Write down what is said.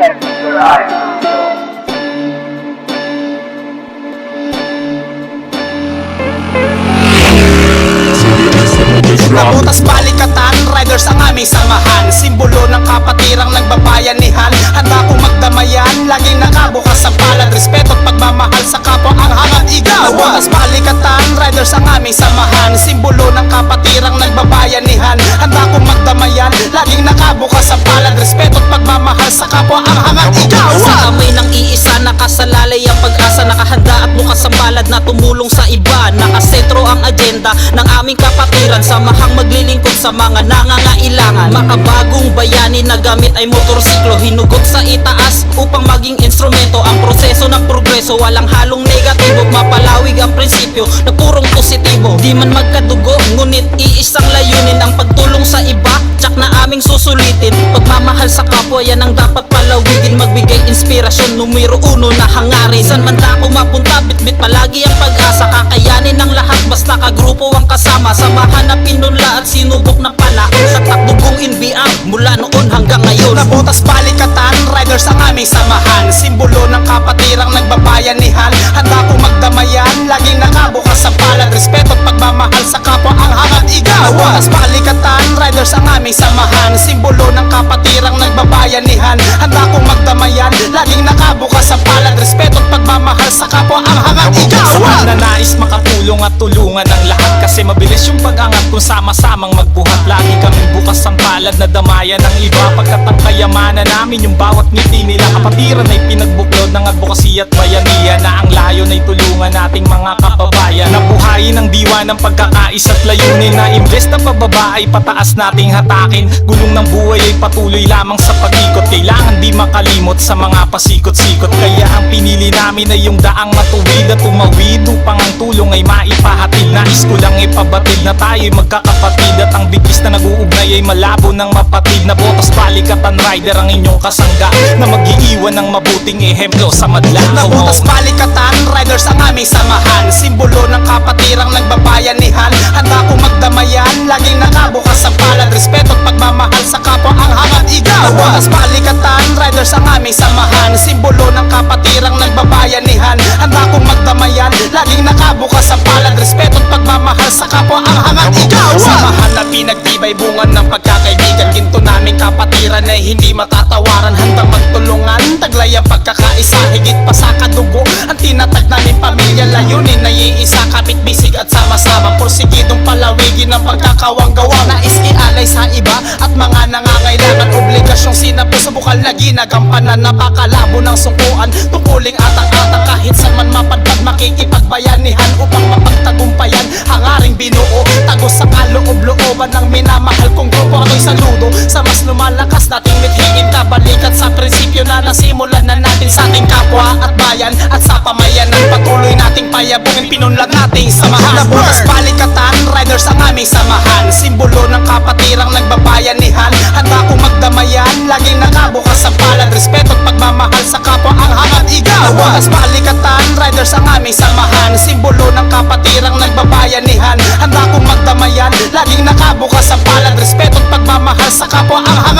and keep your eyes on the goal. Nabutas balikatan, riders ang aming samahan. Simbolo ng kapatirang nagbabayanihan. Handa kong magdamayan, laging nakabukas sa palad. Respeto at pagmamahal sa kapwa ang hangad igaw. Nabutas balikatan, riders ang aming samahan. Simbolo ng kapatirang nagbabayanihan. Handa kong magdamayan, laging nakabukas sa palad. Respeto at pagmamahal sa kapwa ang hangad igaw. Sa kamay ng iisa, nakasalalay ang pag-asa. Nakahanda at bukas ang palad na tumulong sa iba. Nakasentro ang agenda ng aming kapatiran. Samahang maglilingkod sa mga nangangailangan. Makabagong bayani na gamit ay motorsiklo. Hinugot sa itaas upang maging instrumento. Ang proseso ng progreso, walang halong negatibo. Mapalawig ang prinsipyo na purong positibo. Di man magkadugo, ngunit iisang layunin. Ang pagtulong sa iba, tsak na aming susulitin. Pagmamahal sa kapwa, yan ang dapat palawigin. Magbigay inspirasyon, numero uno na hangarin. San man ako mapunta, bitbit palagi ang pag-asa. Kakayanin ng lahat, basta kagrupo ang kasama. Samahan na pinunla at sinubok na panahon. Sa takdugong inbiang, mula noon hanggang ngayon. Nabutas balikatan, riders ang aming samahan. Simbolo ng kapatirang nagbabayanihan. Handa kong magdamayan, laging nakabukas sa palad. Respeto at pagmamahal sa kapwa ang hangad igaw. Nabutas balikatan, riders ang aming samahan. Simbolo ng kapatirang nagbabayanihan. Handa kong magdamayan, laging nakabukas sa palad. Respeto at pagmamahal sa kapwa ang hangad igaw. Na nais makatulong at tulungan ang lahat. Kasi mabilis yung pag-angat kung sama-samang magbuhat. Lagi kaming bukas ang palad na damayan ng iba. Pagkat ang kayamanan namin, yung bawat ngiti nila. Kapatiran ay pinagbuklod ng advokasya at bayanihan. Na ang layon ay tulungan nating mga kababayan. Nabuhayin ang diwa ng pagkakais at layunin. Na imbes na pababa ay pataas nating hatakin. Gulong ng buhay ay patuloy lamang sa pag-ikot. Kailangan di makalimot sa mga pasikot-sikot. Kaya ang pinili namin ay yung daang matuwid at tumawid. Upang ang tulong ay maipahatid. Nais ko lang ipabatid na tayo'y magkakapatid. At ang bigis na nag-uugnay ay malabo ng mapatid. Nabutas balikatan, rider ang inyong kasangga. Na mag-iiwan ng mabuting ehemplo sa madla. Nabutas balikatan, riders ang aming samahan. Simbolo ng kapatirang nagbabayanihan. Handa kong magdamayan, laging nakabukas sa palad. Respeto at pagmamahal sa kapwa ang hangad igaw. Nabutas balikatan, riders ang aming samahan. Simbolo ng kapatirang nagbabayanihan. Handa kong magdamayan, laging nakabukas sa palad. Respeto at pagmamahal sa kapwa ang hangad igaw. Samahan na pinagtibay, bungan ng pagkakaibigan. Ginto naming kapatiran ay hindi matatawaran. Handang magtulungan, taglay ang pagkakaisa. Higit pa sa kadugo, ang tinatag namin pamilya. Layunin na iisa, kapit bisig at sama-sama. Porsigidong palawigin ang pagkakawanggawa. Nais ialay sa iba at mga nangangailangan. Obligasyong sinapo sa bukal na ginagampanan. Napakalabo ng sungkuan, tungkuling atang-atang. Kahit saan man mapadpad, makikipagbayanihan upang mapagtagumpayan. Hangaring binuo, tagos sa kaloob-looban ng minamahal kong grupo. Ako'y saludo sa mas lumalakas nating mithiin. Kabalikat sa prinsipyo na nasimulan na natin sa ating kapwa at bayan. At sa pamayanan, patuloy nating payabungin, pinunlag nating samahan. Nabutas balikatan, riders ang aming samahan. Simbolo ng kapatirang nagbabayanihan. Handa kong magdamayan, laging nakabukas sa palad. Respeto at pagmamahal sa kapwa ang hangad igaw. Nabutas balikatan, riders ang aming samahan. Simbolo ng kapatirang nagbabayanihan. Handa kong magdamayan, laging nakabukas sa palad. Respeto at pagmamahal sa kapwa ang hangad